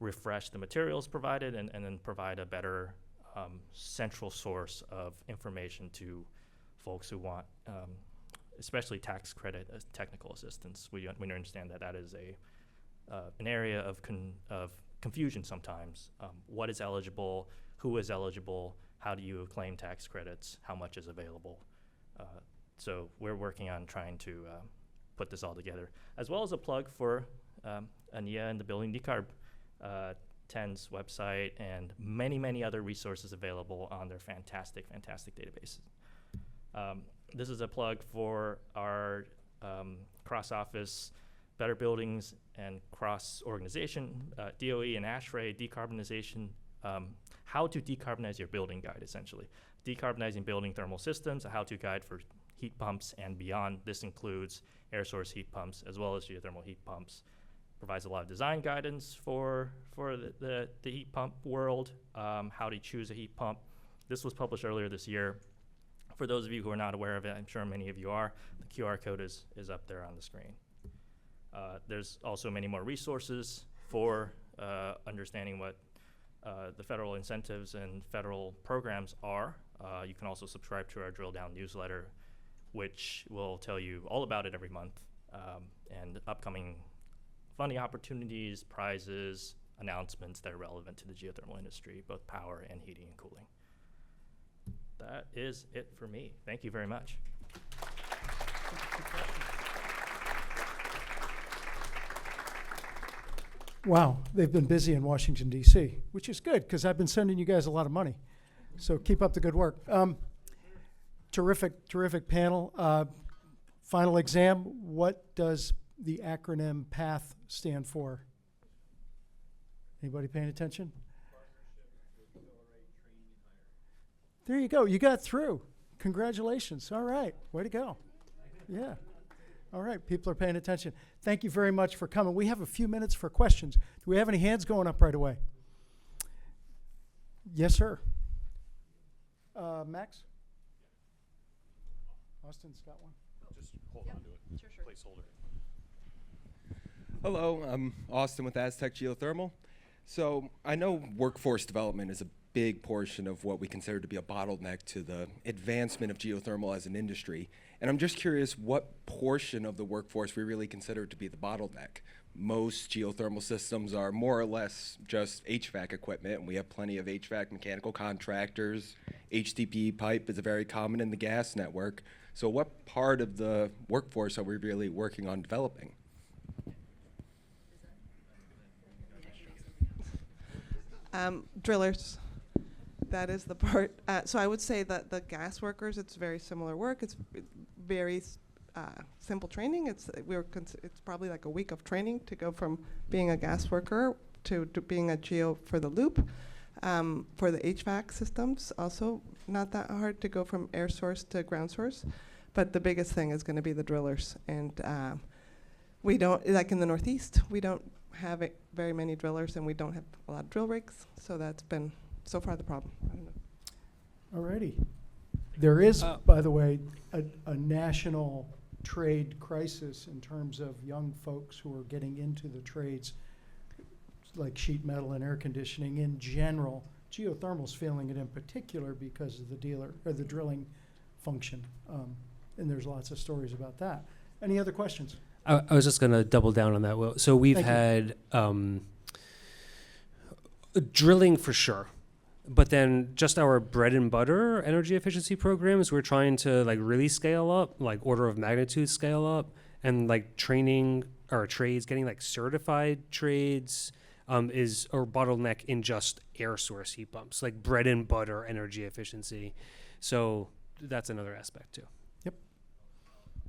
refresh the materials provided and then provide a better central source of information to folks who want, especially tax credit technical assistance. We understand that is an area of confusion sometimes. What is eligible? Who is eligible? How do you claim tax credits? How much is available? So we're working on trying to put this all together, as well as a plug for Ania and the Building Decarb 10's website and many, many other resources available on their fantastic databases. This is a plug for our cross-office Better Buildings and cross-organization, DOE and ASHRAE Decarbonization how to decarbonize your building guide, essentially. Decarbonizing building thermal systems, a how-to guide for heat pumps and beyond. This includes air source heat pumps as well as geothermal heat pumps. Provides a lot of design guidance for the heat pump world, how to choose a heat pump. This was published earlier this year. For those of you who are not aware of it, I'm sure many of you are, the QR code is up there on the screen. There's also many more resources for understanding what the federal incentives and federal programs are. You can also subscribe to our Drill Down newsletter, which will tell you all about it every month, and upcoming funding opportunities, prizes, announcements that are relevant to the geothermal industry, both power and heating and cooling. That is it for me. Thank you very much. Wow, they've been busy in Washington, D.C., which is good because I've been sending you guys a lot of money. So keep up the good work. Terrific panel. Final exam, what does the acronym PATH stand for? Anybody paying attention? There you go. You got through. Congratulations. All right. Way to go. Yeah. All right. People are paying attention. Thank you very much for coming. We have a few minutes for questions. Do we have any hands going up right away? Yes, sir. Max? Austin's got one. Just hold on to it. Sure. Placeholder. Hello, I'm Austin with Aztec Geothermal. So I know workforce development is a big portion of what we consider to be a bottleneck to the advancement of geothermal as an industry. And I'm just curious what portion of the workforce we really consider to be the bottleneck. Most geothermal systems are more or less just HVAC equipment, and we have plenty of HVAC mechanical contractors. HDPE pipe is very common in the gas network. So what part of the workforce are we really working on developing? Drillers. That is the part. So I would say that the gas workers, it's very similar work. It's very simple training. It's probably like a week of training to go from being a gas worker to being a geo for the loop. For the HVAC systems, also not that hard to go from air source to ground source. But the biggest thing is going to be the drillers. And we don't, like in the Northeast, we don't have very many drillers, and we don't have a lot of drill rigs. So that's been so far the problem. I don't know. All righty. There is, by the way, a national trade crisis in terms of young folks who are getting into the trades, like sheet metal and air conditioning in general. Geothermal's feeling it in particular because of the drilling function. And there's lots of stories about that. Any other questions? I was just going to double down on that, Will. So we've Thank had drilling for sure, but then just our bread and butter energy efficiency programs, we're trying to like really scale up, like order of magnitude scale up, and like training our trades, getting like certified trades is a bottleneck in just air source heat pumps, like bread and butter energy efficiency. So that's another aspect too.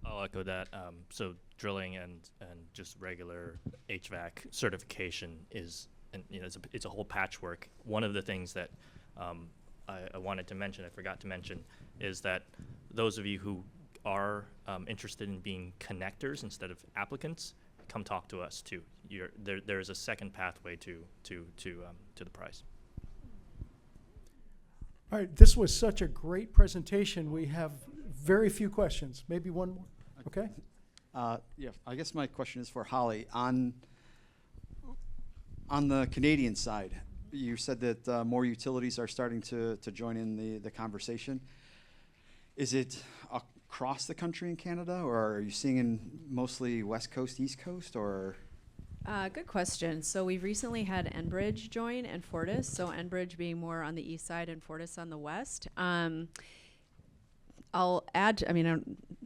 I'll echo that. So drilling and just regular HVAC certification is, and it's a whole patchwork. One of the things that I wanted to mention, I forgot to mention, is that those of you who are interested in being connectors instead of applicants, come talk to us too. There is a second pathway to the prize. All right, this was such a great presentation. We have very few questions, maybe one more. Okay. Yeah, I guess my question is for Holly. On the Canadian side, you said that more utilities are starting to join in the conversation. Is it across the country in Canada, or are you seeing in mostly West Coast, East Coast, or? Good question. So we've recently had Enbridge join and Fortis. So Enbridge being more on the east side and Fortis on the west. I'll add,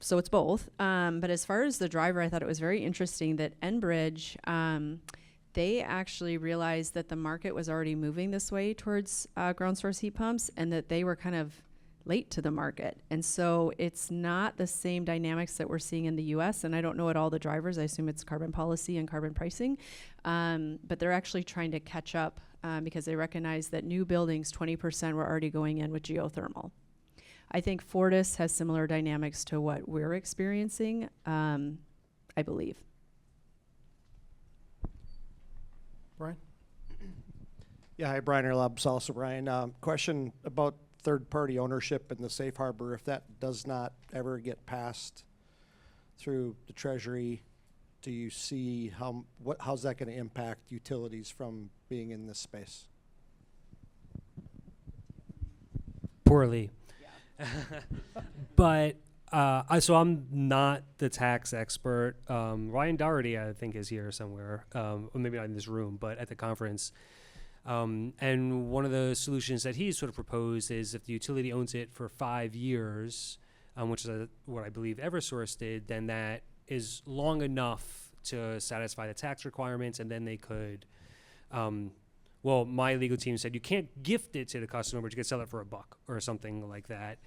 so it's both. But as far as the driver, I thought it was very interesting that Enbridge, they actually realized that the market was already moving this way towards ground source heat pumps, and that they were kind of late to the market. And so it's not the same dynamics that we're seeing in the US. And I don't know what all the drivers, I assume it's carbon policy and carbon pricing. But they're actually trying to catch up because they recognize that new buildings, 20% were already going in with geothermal. I think Fortis has similar dynamics to what we're experiencing, I believe. Brian? Yeah, hi, Brian Erlab, also Brian. Question about third-party ownership in the safe harbor. If that does not ever get passed through the Treasury, do you see how's that going to impact utilities from being in this space? Poorly. But so I'm not the tax expert. Ryan Doherty, I think, is here somewhere, or maybe not in this room, but at the conference. And one of the solutions that he's sort of proposed is if the utility owns it for 5 years, which is what I believe Eversource did, then that is long enough to satisfy the tax requirements, and then they could. Well, my legal team said you can't gift it to the customer, but you could sell it for $1 or something like that.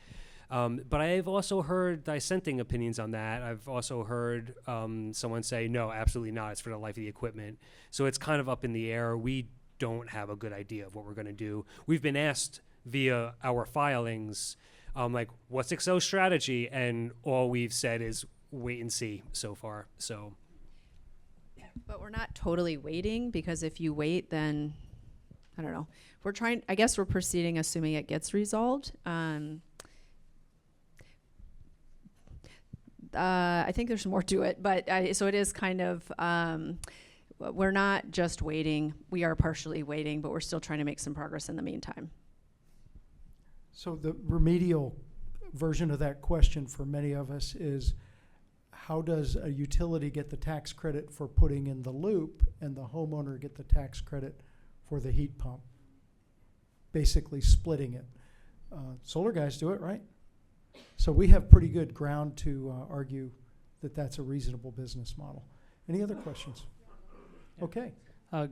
But I've also heard dissenting opinions on that. I've also heard someone say, no, absolutely not. It's for the life of the equipment. So it's kind of up in the air. We don't have a good idea of what we're going to do. We've been asked via our filings, like, what's Xcel's strategy? And all we've said is wait and see so far. So, But we're not totally waiting, because if you wait, then I don't know. I guess we're proceeding assuming it gets resolved. I think there's more to it, but so it is kind of, we're not just waiting. We are partially waiting, but we're still trying to make some progress in the meantime. So the remedial version of that question for many of us is, how does a utility get the tax credit for putting in the loop and the homeowner get the tax credit for the heat pump? Basically splitting it. Solar guys do it, right? So we have pretty good ground to argue that that's a reasonable business model. Any other questions? Okay.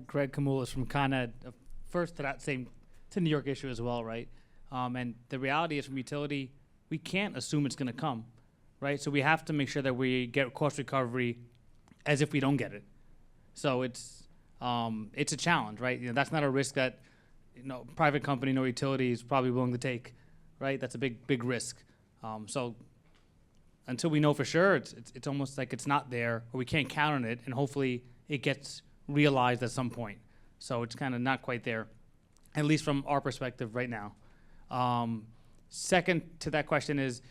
Greg Kamoulis from Con Ed. First, to that same, it's a New York issue as well, right? And the reality is, from utility, we can't assume it's going to come, right? So we have to make sure that we get cost recovery as if we don't get it. So it's a challenge, right? You know, that's not a risk that, private company nor utility is probably willing to take, right? That's a big risk. So until we know for sure, it's almost like it's not there, or we can't count on it, and hopefully it gets realized at some point. So it's kind of not quite there, at least from our perspective right now. Second to that question is,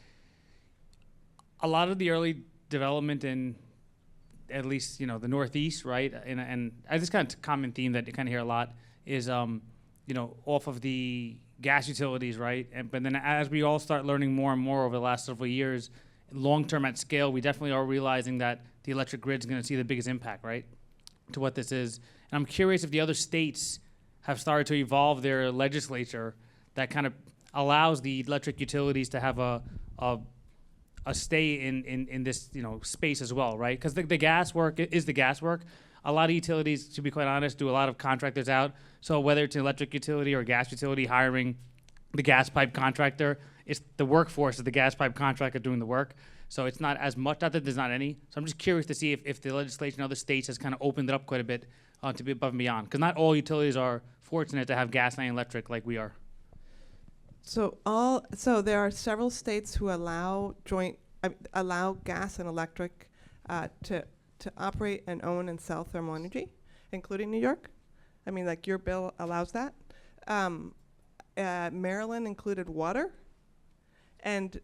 a lot of the early development in, at least, the Northeast, right? And I just kind of common theme that you kind of hear a lot is, off of the gas utilities, right? But then as we all start learning more and more over the last several years, long-term at scale, we definitely are realizing that the electric grid is going to see the biggest impact, right, to what this is. And I'm curious if the other states have started to evolve their legislature that kind of allows the electric utilities to have a stay in this space as well, right? Because the gas work is the gas work. A lot of utilities, to be quite honest, do a lot of contractors out. So whether it's an electric utility or gas utility hiring the gas pipe contractor, it's the workforce of the gas pipe contractor doing the work. So it's not as much, not that there's not any. So I'm just curious to see if the legislation in other states has kind of opened it up quite a bit to be above and beyond. Because not all utilities are fortunate to have gas and electric like we are. So there are several states who allow gas and electric to operate and own and sell thermal energy, including New York. I mean, like, your bill allows that. Maryland included water, and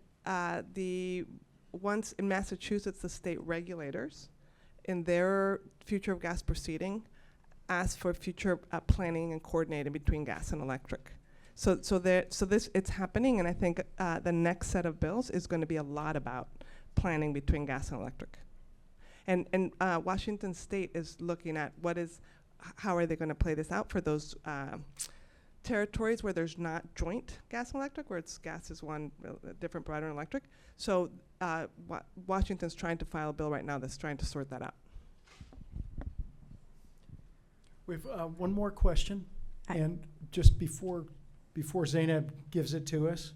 the ones in Massachusetts, the state regulators, in their future of gas proceeding, asked for future planning and coordinating between gas and electric. So this it's happening, and I think the next set of bills is going to be a lot about planning between gas and electric. And Washington State is looking at how are they going to play this out for those territories where there's not joint gas and electric, where gas is one different provider and electric. So Washington's trying to file a bill right now that's trying to sort that out. We have one more question, and just before Zainab gives it to us,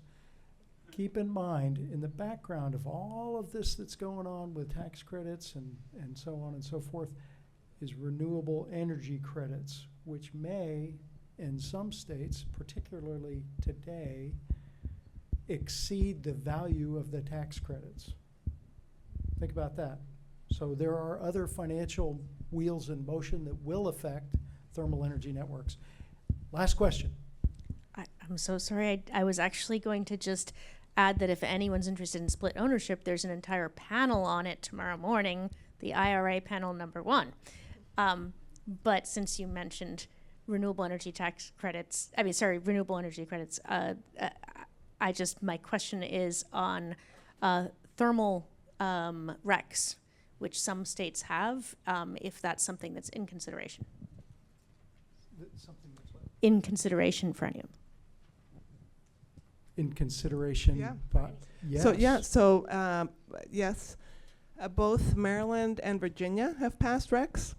keep in mind, in the background of all of this that's going on with tax credits and so on and so forth, is renewable energy credits, which may, in some states, particularly today, exceed the value of the tax credits. Think about that. So there are other financial wheels in motion that will affect thermal energy networks. Last question. I'm so sorry. I was actually going to just add that if anyone's interested in split ownership, there's an entire panel on it tomorrow morning, the IRA panel #1. But since you mentioned renewable energy tax credits, renewable energy credits, my question is on thermal RECs, which some states have, if that's something that's in consideration. Something that's what? In consideration for anyone. In consideration, Yeah. but yes. Yes, both Maryland and Virginia have passed recs,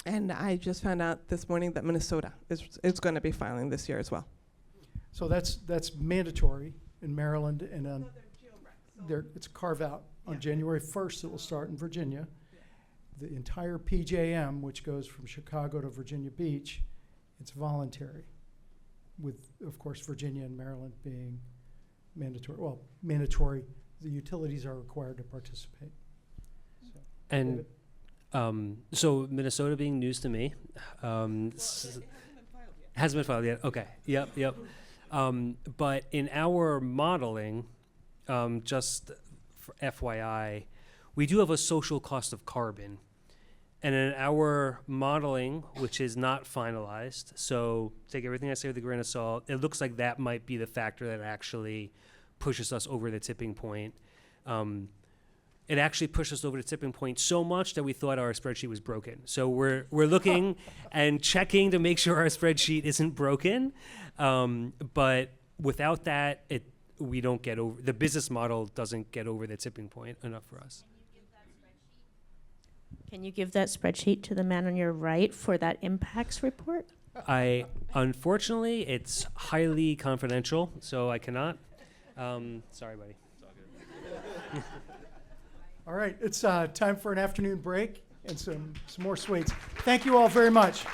and I just found out this morning that Minnesota is going to be filing this year as well. So that's mandatory in Maryland, and it's a carve out. On January 1st, it will start in Virginia. The entire PJM, which goes from Chicago to Virginia Beach, it's voluntary, with, of course, Virginia and Maryland being mandatory. Well, mandatory, the utilities are required to participate. So, And so Minnesota being news to me. Hasn't been filed yet. Okay. Yep. But in our modeling, just for FYI, we do have a social cost of carbon. And in our modeling, which is not finalized, so take everything I say with a grain of salt, it looks like that might be the factor that actually pushes us over the tipping point. It actually pushed us over the tipping point so much that we thought our spreadsheet was broken. So we're looking and checking to make sure our spreadsheet isn't broken. But without that, we don't get over, the business model doesn't get over the tipping point enough for us. Can you give that spreadsheet to the man on your right for that impacts report? Unfortunately, it's highly confidential, so I cannot. Sorry, buddy. all right, it's time for an afternoon break and some more sweets. Thank you all very much.